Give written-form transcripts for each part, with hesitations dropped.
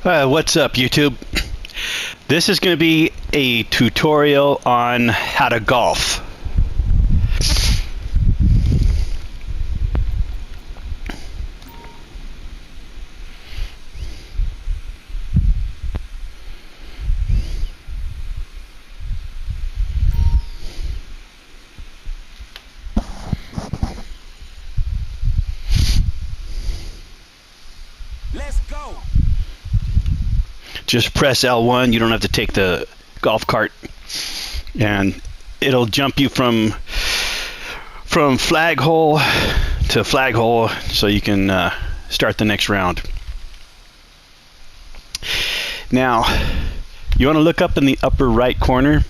What's up, YouTube? This is going to be a tutorial on how to golf. Let's go. Just press L1. You don't have to take the golf cart, and it'll jump you from flag hole to flag hole, so you can start the next round. Now, you want to look up in the upper right corner.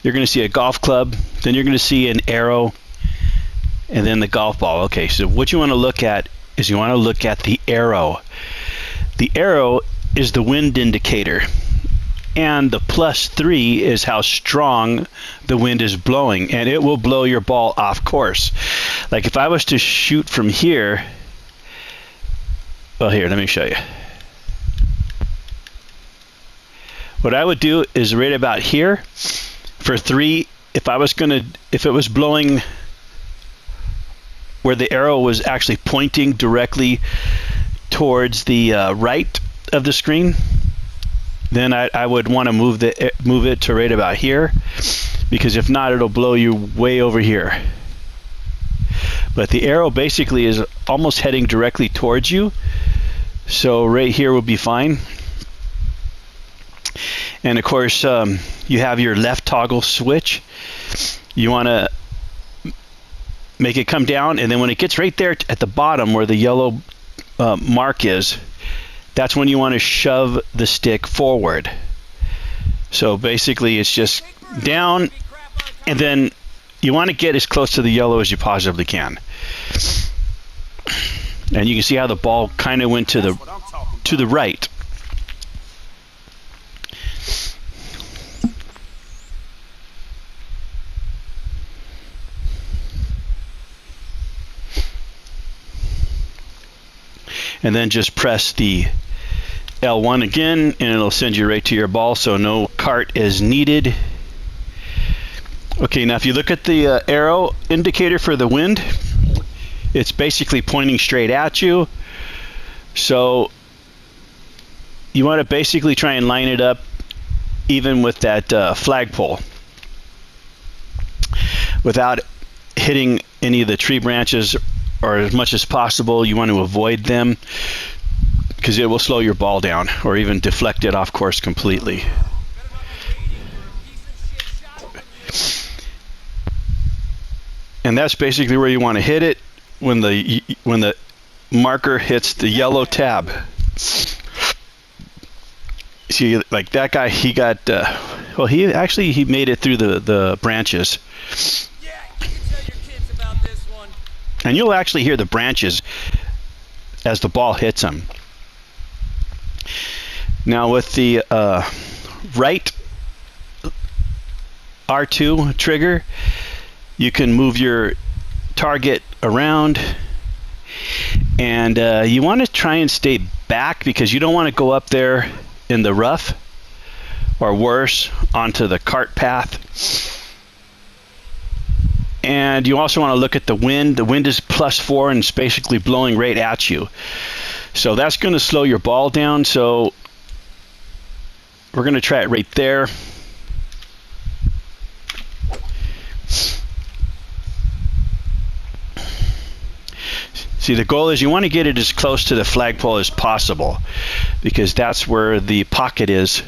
You're going to see a golf club, then you're going to see an arrow, and then the golf ball. Okay, so what you want to look at is you want to look at the arrow. The arrow is the wind indicator, and the +3 is how strong the wind is blowing, and it will blow your ball off course. Like if I was to shoot from here, well, here, let me show you. What I would do is right about here for 3, if it was blowing where the arrow was actually pointing directly towards the right of the screen, then I would want to move it to right about here, because if not, it'll blow you way over here. But the arrow basically is almost heading directly towards you, so right here will be fine. And of course, you have your left toggle switch. You want to make it come down, and then when it gets right there at the bottom where the yellow mark is, that's when you want to shove the stick forward. So basically it's just down, and then you want to get as close to the yellow as you possibly can. And you can see how the ball kind of went to the right. And then just press the L1 again, and it'll send you right to your ball, so no cart is needed. Okay, now if you look at the arrow indicator for the wind, it's basically pointing straight at you. So you want to basically try and line it up even with that flagpole without hitting any of the tree branches, or as much as possible. You want to avoid them, because it will slow your ball down or even deflect it off course completely. And that's basically where you want to hit it when the marker hits the yellow tab. See, like that guy, he got well, he made it through the branches. Yeah, you can tell your kids about this one. And you'll actually hear the branches as the ball hits them. Now with the right R2 trigger, you can move your target around, and you want to try and stay back, because you don't want to go up there in the rough, or worse, onto the cart path. And you also want to look at the wind. The wind is +4 and it's basically blowing right at you. So that's going to slow your ball down. So we're going to try it right there. See, the goal is you want to get it as close to the flagpole as possible, because that's where the pocket is.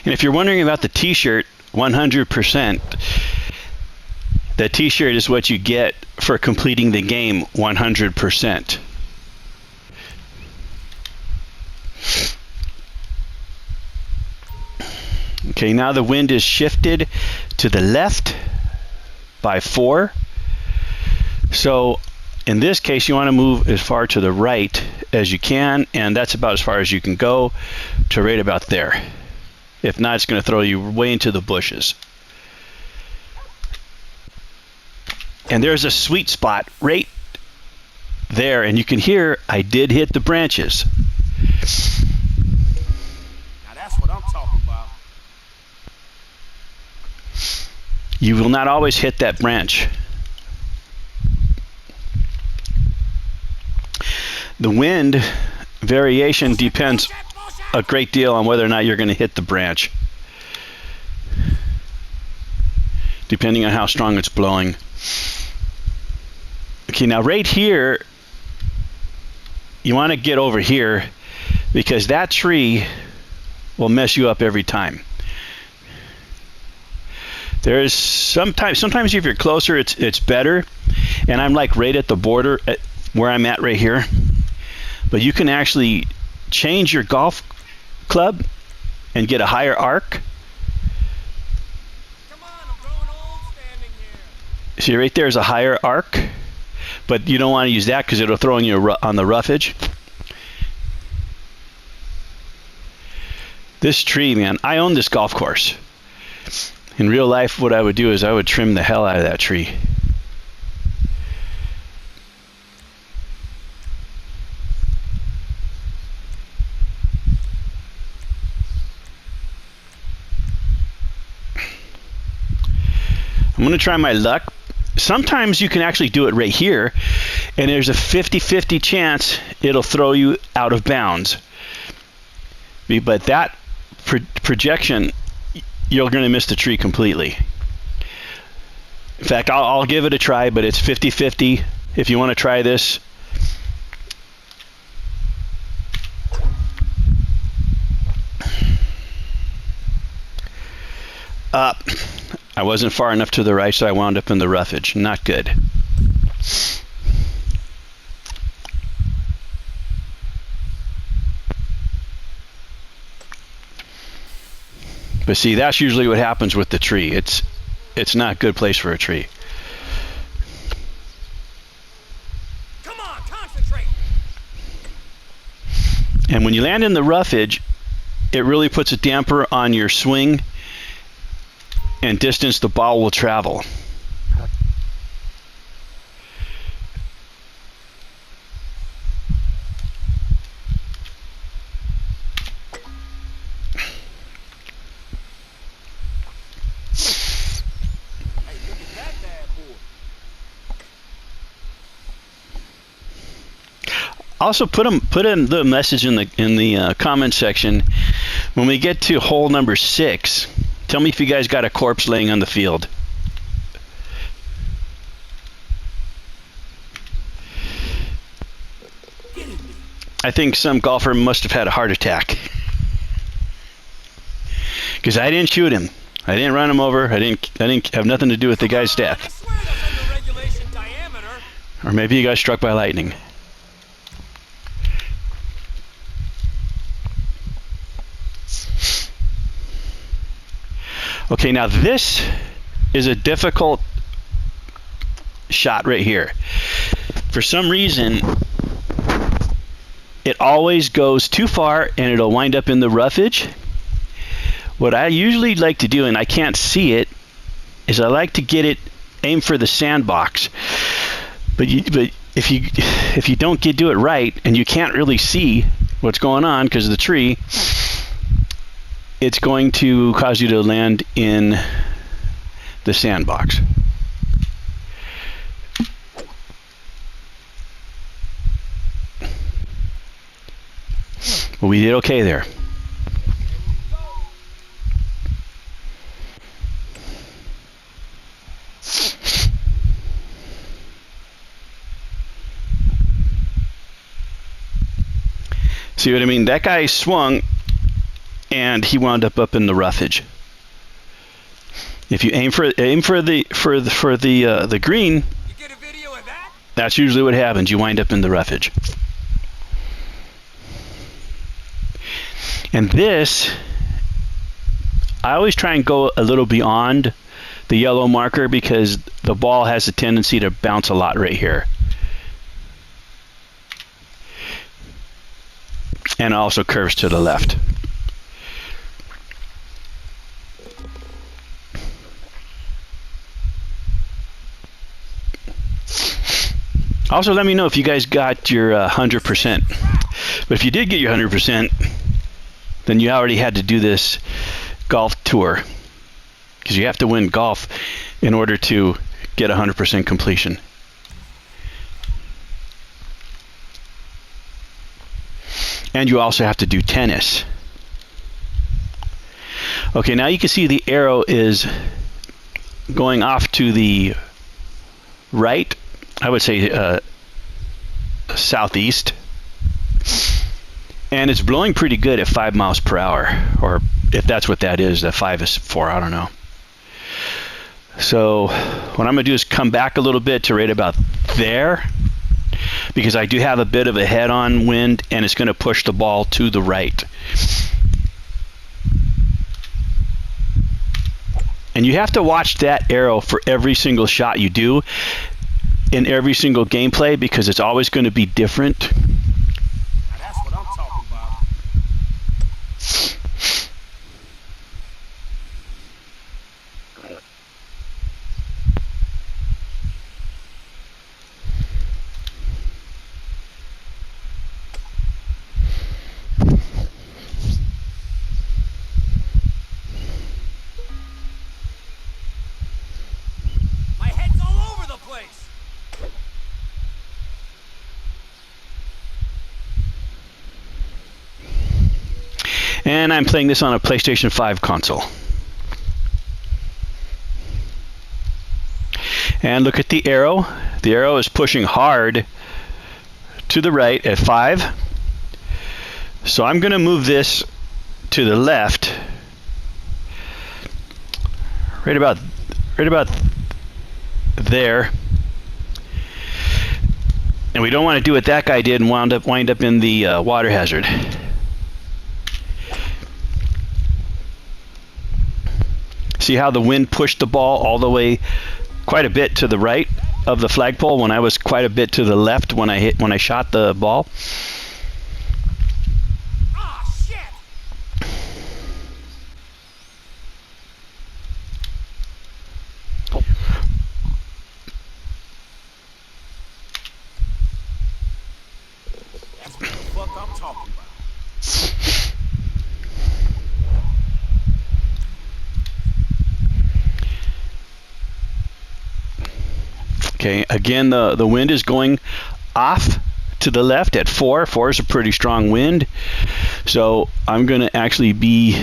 And if you're wondering about the t-shirt, 100%, the t-shirt is what you get for completing the game 100%. Okay, now the wind is shifted to the left. by 4. So in this case, you want to move as far to the right as you can, and that's about as far as you can go to right about there. If not, it's going to throw you way into the bushes. And there's a sweet spot right there, and you can hear I did hit the branches. Now that's what I'm talking about. You will not always hit that branch. The wind variation depends a great deal on whether or not you're going to hit the branch, depending on how strong it's blowing. Okay, now right here, you want to get over here because that tree will mess you up every time. There is sometimes if you're closer, it's better, and I'm like right at the border at where I'm at right here. But you can actually change your golf club and get a higher arc. Come on, I'm growing old standing here. See, right there is a higher arc, but you don't want to use that because it'll throw you on the roughage. This tree, man, I own this golf course. In real life, what I would do is I would trim the hell out of that tree. I'm going to try my luck. Sometimes you can actually do it right here, and there's a 50-50 chance it'll throw you out of bounds. But that projection, you're going to miss the tree completely. In fact, I'll give it a try, but it's 50-50. If you want to try this, up. I wasn't far enough to the right, so I wound up in the roughage. Not good. But see, that's usually what happens with the tree. It's not a good place for a tree. Come on, concentrate. And when you land in the roughage, it really puts a damper on your swing and distance the ball will travel. Hey, look at that bad boy. Also, put in the message in the comment section when we get to hole number 6. Tell me if you guys got a corpse laying on the field. I think some golfer must have had a heart attack. Because I didn't shoot him. I didn't run him over. I didn't have nothing to do with the guy's I death. swear that's under regulation diameter. Or maybe he got struck by lightning. Okay, now this is a difficult shot right here. For some reason, it always goes too far and it'll wind up in the roughage. What I usually like to do, and I can't see it, is I like to get it, aim for the sandbox. But if you don't do it right and you can't really see what's going on because of the tree, it's going to cause you to land in the sandbox. Well, we did okay there. See what I mean? That guy swung and he wound up in the roughage. If you aim for the green, You get a video of that? that's usually what happens. You wind up in the roughage. And this, I always try and go a little beyond the yellow marker because the ball has a tendency to bounce a lot right here. And it also curves to the left. Also, let me know if you guys got your 100%. But if you did get your 100%, then you already had to do this golf tour. Because you have to win golf in order to get 100% completion. And you also have to do tennis. Okay, now you can see the arrow is going off to the right. I would say southeast. And it's blowing pretty good at 5 miles per hour. Or if that's what that is, that 5 is 4, I don't know. So what I'm going to do is come back a little bit to right about there. Because I do have a bit of a head-on wind, and it's going to push the ball to the right. And you have to watch that arrow for every single shot you do in every single gameplay, because it's always going to be different. Now that's what I'm talking about. My head's all over the place. And I'm playing this on a PlayStation 5 console. And look at the arrow. The arrow is pushing hard to the right at 5. So I'm going to move this to the left. Right about there. And we don't want to do what that guy did and wind up in the water hazard. See how the wind pushed the ball all the way quite a bit to the right of the flagpole when I was quite a bit to the left when I shot the ball. Ah, shit! That's what the fuck I'm talking about. Okay, again, the wind is going off to the left at 4. 4 is a pretty strong wind. So I'm going to actually be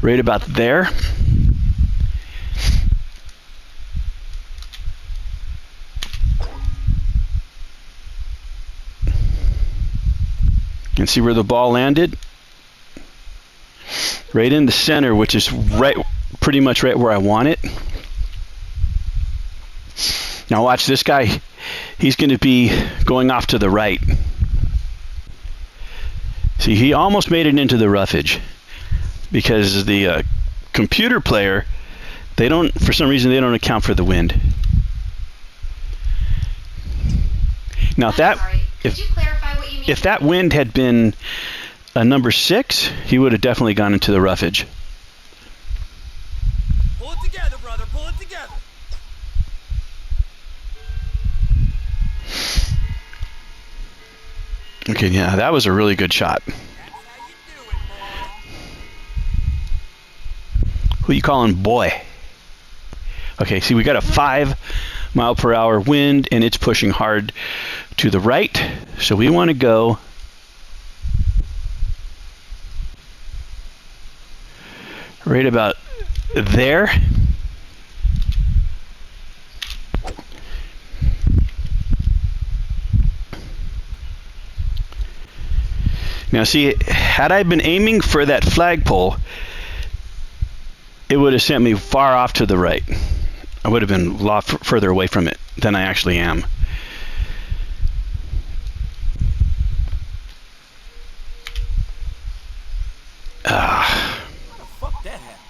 right about there. You can see where the ball landed. Right in the center, which is pretty much right where I want it. Now watch this guy. He's going to be going off to the right. See, he almost made it into the roughage because the computer player, for some reason, they don't account for the wind. Now if that wind had been a number 6, he would have definitely gone into the roughage. Pull it together, brother. Pull it together. Okay, yeah, that was a really good shot. That's how you do it, boy. Who you calling boy? Okay, see, we got a 5 mile per hour wind, and it's pushing hard to the right. So we want to go right about there. Now see, had I been aiming for that flagpole, it would have sent me far off to the right. I would have been a lot further away from it than I actually am. How the fuck that happened?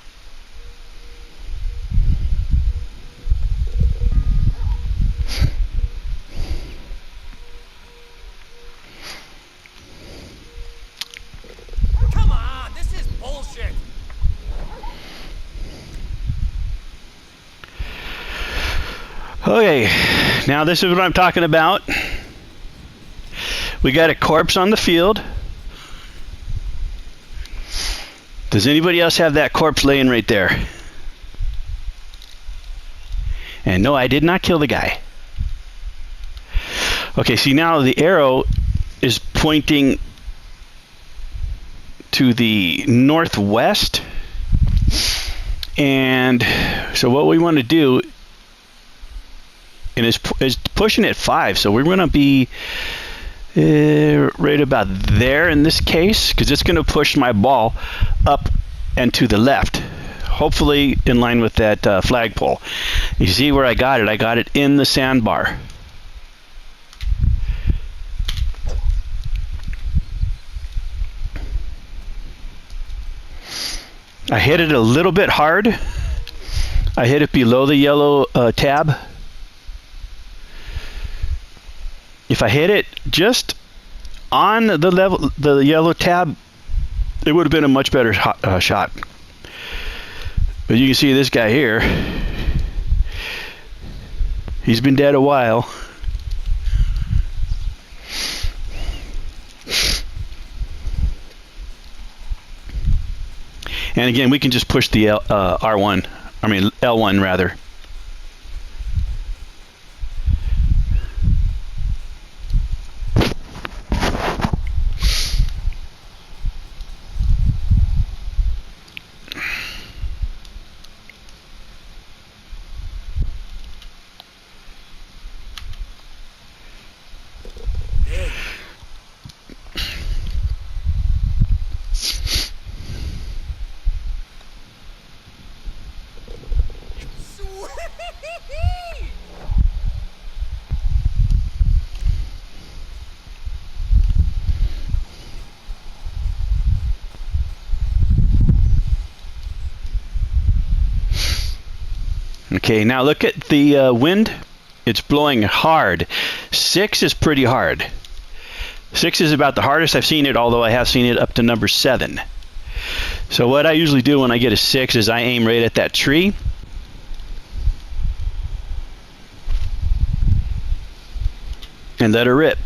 Okay, now this is what I'm talking about. We got a corpse on the field. Does anybody else have that corpse laying right there? And no, I did not kill the guy. Okay, see now the arrow is pointing to the northwest. And so what we want to do is pushing it 5. So we're going to be right about there in this case, because it's going to push my ball up and to the left, hopefully in line with that flagpole. You see where I got it? I got it in the sandbar. I hit it a little bit hard. I hit it below the yellow tab. If I hit it just on the level, the yellow tab, it would have been a much better shot. But you can see this guy here. He's been dead a while. And again, we can just push the R1, I mean L1 rather. Okay, now look at the wind. It's blowing hard. 6 is pretty hard. 6 is about the hardest I've seen it, although I have seen it up to number 7. So what I usually do when I get a 6 is I aim right at that tree. And let her rip.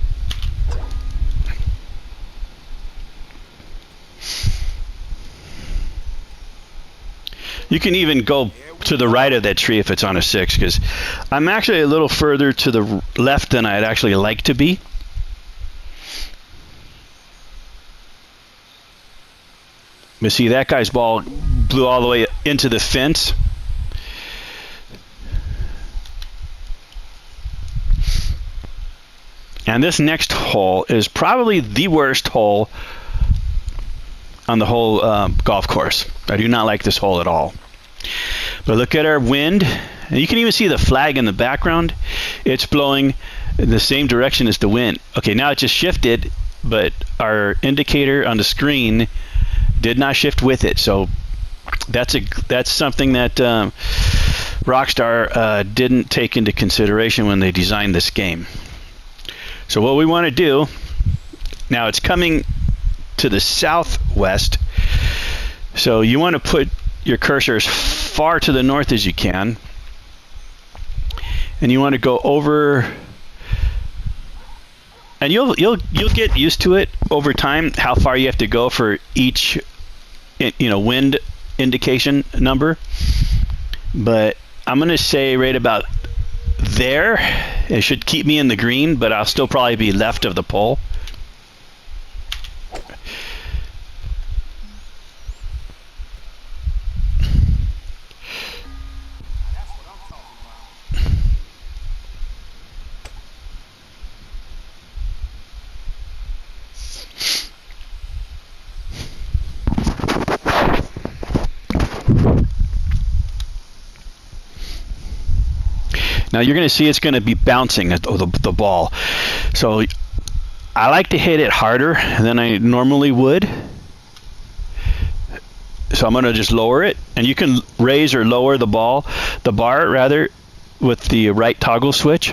You can even go to the right of that tree if it's on a 6, because I'm actually a little further to the left than I'd actually like to be. But see, that guy's ball blew all the way into the fence. And this next hole is probably the worst hole on the whole golf course. I do not like this hole at all. But look at our wind. And you can even see the flag in the background. It's blowing in the same direction as the wind. Okay, now it just shifted, but our indicator on the screen did not shift with it. So that's something that Rockstar didn't take into consideration when they designed this game. So what we want to do, now it's coming to the southwest, so you want to put your cursor as far to the north as you can, and you want to go over, and you'll get used to it over time how far you have to go for each wind indication number. But I'm going to say right about there. It should keep me in the green, but I'll still probably be left of the pole. Now you're going to see it's going to be bouncing the ball. So I like to hit it harder than I normally would. So I'm going to just lower it. And you can raise or lower the bar rather, with the right toggle switch.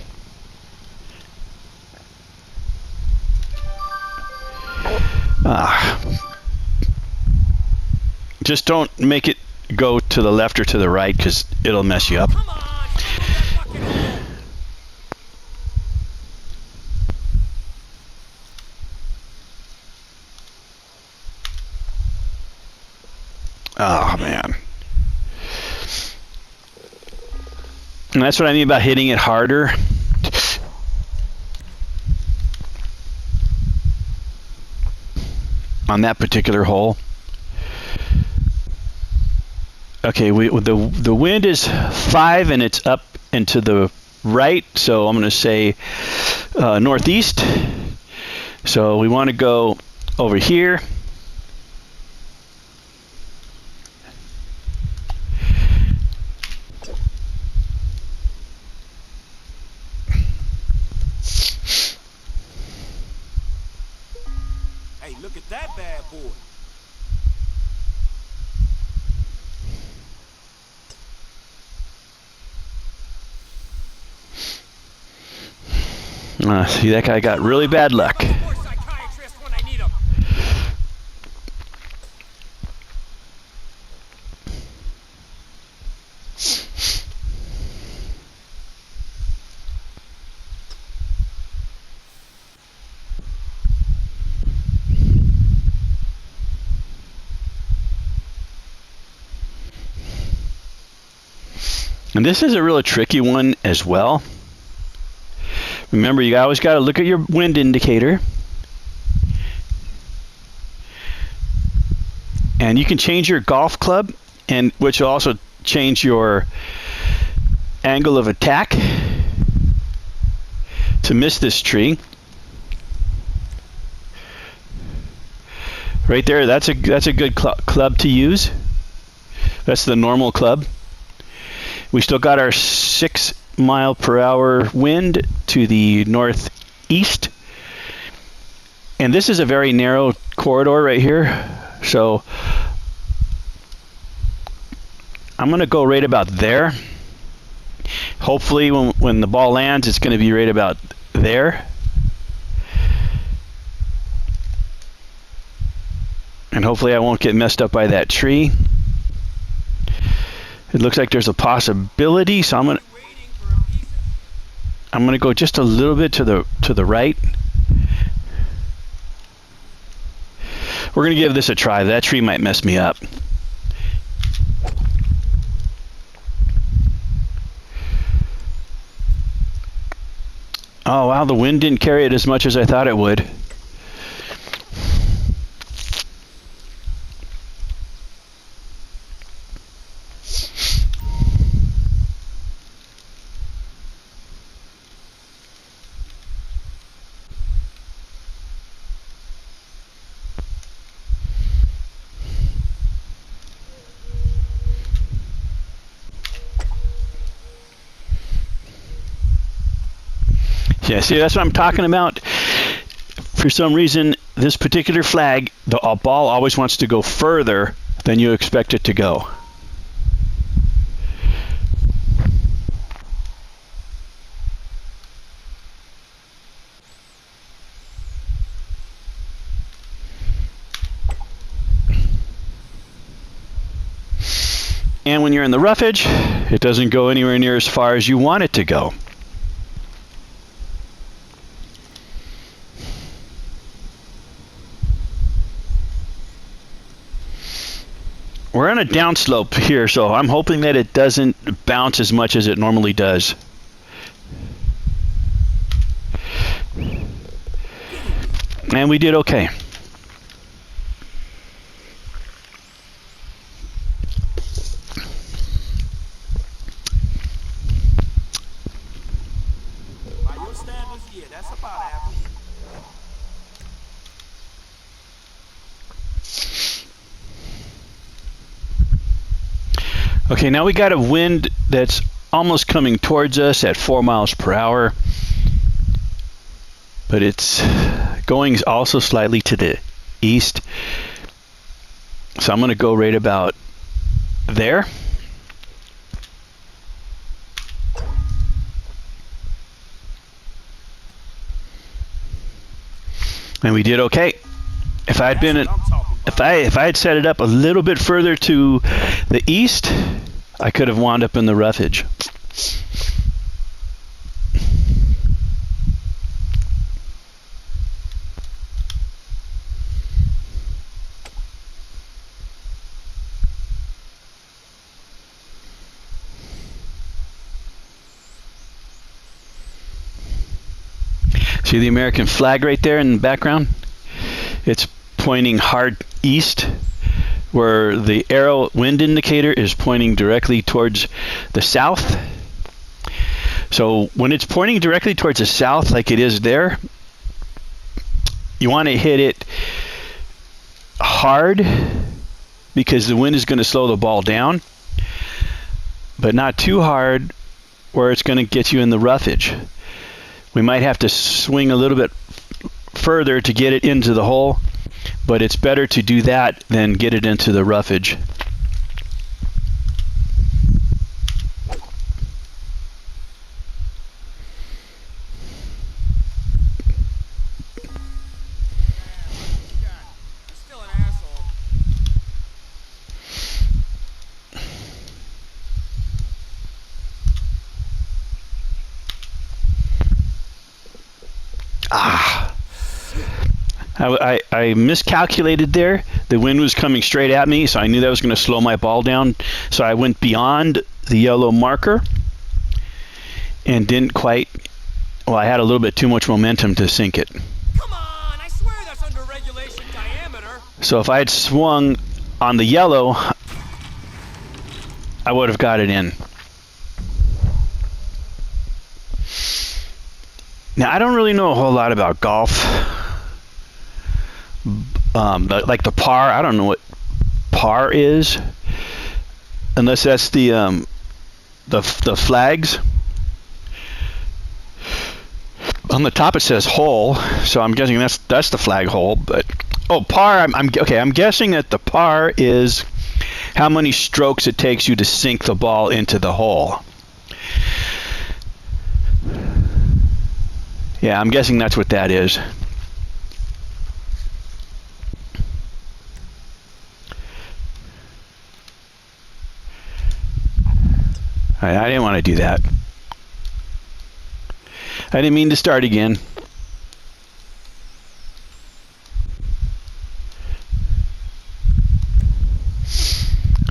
Just don't make it go to the left or to the right, because it'll mess you up. man. And that's what I mean about hitting it harder. On that particular hole. Okay, the wind is 5 and it's up and to the right, so I'm going to say northeast. So we want to go over here. Hey, look at that bad boy. See, that guy got really bad luck. More psychiatrists when I need 'em. And this is a really tricky one as well. Remember, you always got to look at your wind indicator. And you can change your golf club, and which will also change your angle of attack to miss this tree. Right there, that's a good club to use. That's the normal club. We still got our 6 mile per hour wind to the northeast, and this is a very narrow corridor right here, so I'm going to go right about there. Hopefully when the ball lands, it's going to be right about there, and hopefully I won't get messed up by that tree. It looks like there's a possibility, so I'm going to go just a little bit to the right. We're going to give this a try. That tree might mess me up. Oh wow, the wind didn't carry it as much as I thought it would. Yeah, see, that's what I'm talking about. For some reason, this particular flag, the ball always wants to go further than you expect it to go. And when you're in the roughage, it doesn't go anywhere near as far as you want it to go. We're on a downslope here, so I'm hoping that it doesn't bounce as much as it normally does. And we did okay. By your standards, yeah, that's about average. Okay, now we got a wind that's almost coming towards us at 4 miles per hour, but it's going also slightly to the east. So I'm going to go right about there. And we did okay. If I had set it up a little bit further to the east, I could have wound up in the roughage. See the American flag right there in the background? It's pointing hard east, where the arrow wind indicator is pointing directly towards the south. So when it's pointing directly towards the south like it is there, you want to hit it hard because the wind is going to slow the ball down, but not too hard where it's going to get you in the roughage. We might have to swing a little bit further to get it into the hole, but it's better to do that than get it into the roughage. I miscalculated there. The wind was coming straight at me, so I knew that was going to slow my ball down. So I went beyond the yellow marker and didn't quite, well, I had a little bit too much momentum to sink it. Come on, I swear that's under regulation diameter. So if I had swung on the yellow, I would have got it in. Now, I don't really know a whole lot about golf. Like the par, I don't know what par is, unless that's the flags. On the top it says hole, so I'm guessing that's the flag hole. But par. I'm guessing that the par is how many strokes it takes you to sink the ball into the hole. Yeah, I'm guessing that's what that is. I didn't want to do that. I didn't mean to start again.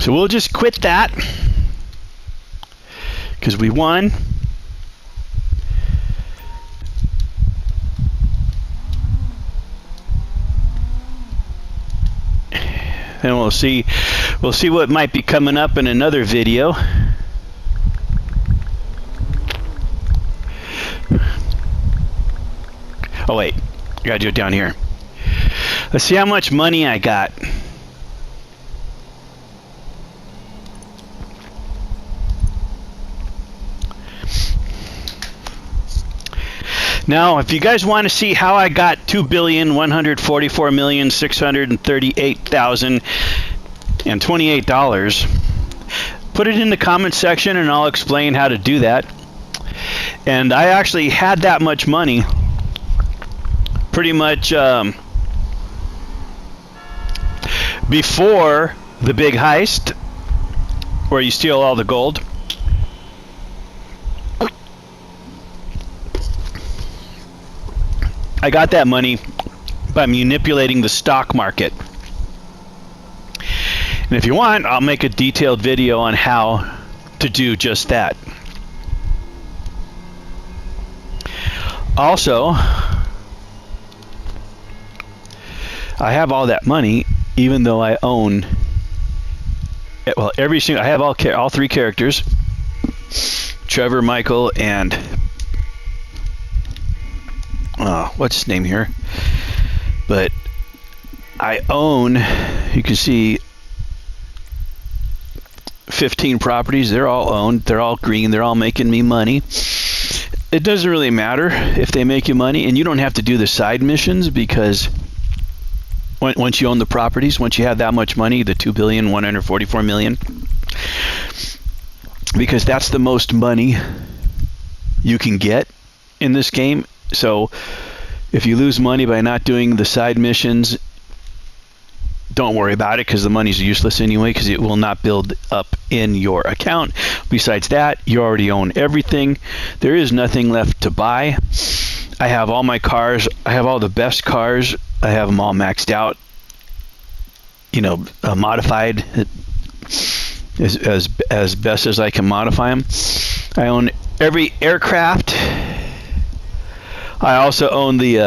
So we'll just quit that because we won. And we'll see what might be coming up in another video. Oh wait, I gotta do it down here. Let's see how much money I got. Now, if you guys want to see how I got 2,144,638,028, put it in the comment section and I'll explain how to do that. And I actually had that much money pretty much before the big heist where you steal all the gold. I got that money by manipulating the stock market. And if you want, I'll make a detailed video on how to do just that. Also, I have all that money, even though I own, well, I have all three characters, Trevor, Michael, and what's his name here? But I own, you can see, 15 properties. They're all owned. They're all green. They're all making me money. It doesn't really matter if they make you money, and you don't have to do the side missions because once you own the properties, once you have that much money, the $2,144,000,000, because that's the most money you can get in this game. So if you lose money by not doing the side missions, don't worry about it because the money's useless anyway because it will not build up in your account. Besides that, you already own everything. There is nothing left to buy. I have all my cars. I have all the best cars. I have them all maxed out, modified as best as I can modify them. I own every aircraft I also own the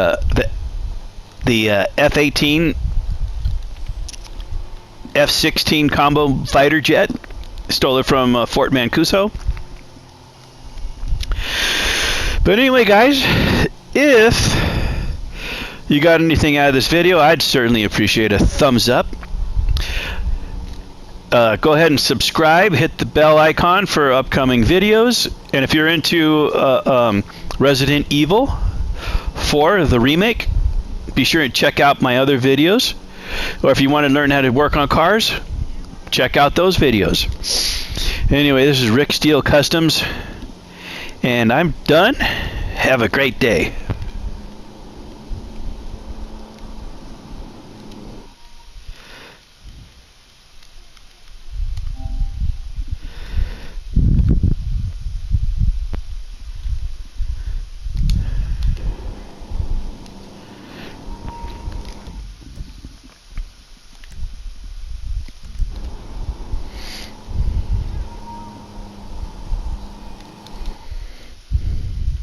F-18, F-16 combo fighter jet. Stole it from Fort Mancuso. But anyway, guys, if you got anything out of this video, I'd certainly appreciate a thumbs up. Go ahead and subscribe. Hit the bell icon for upcoming videos. And if you're into Resident Evil 4, the remake, be sure to check out my other videos. Or if you want to learn how to work on cars, check out those videos. Anyway, this is Rick Steele Customs, and I'm done. Have a great day.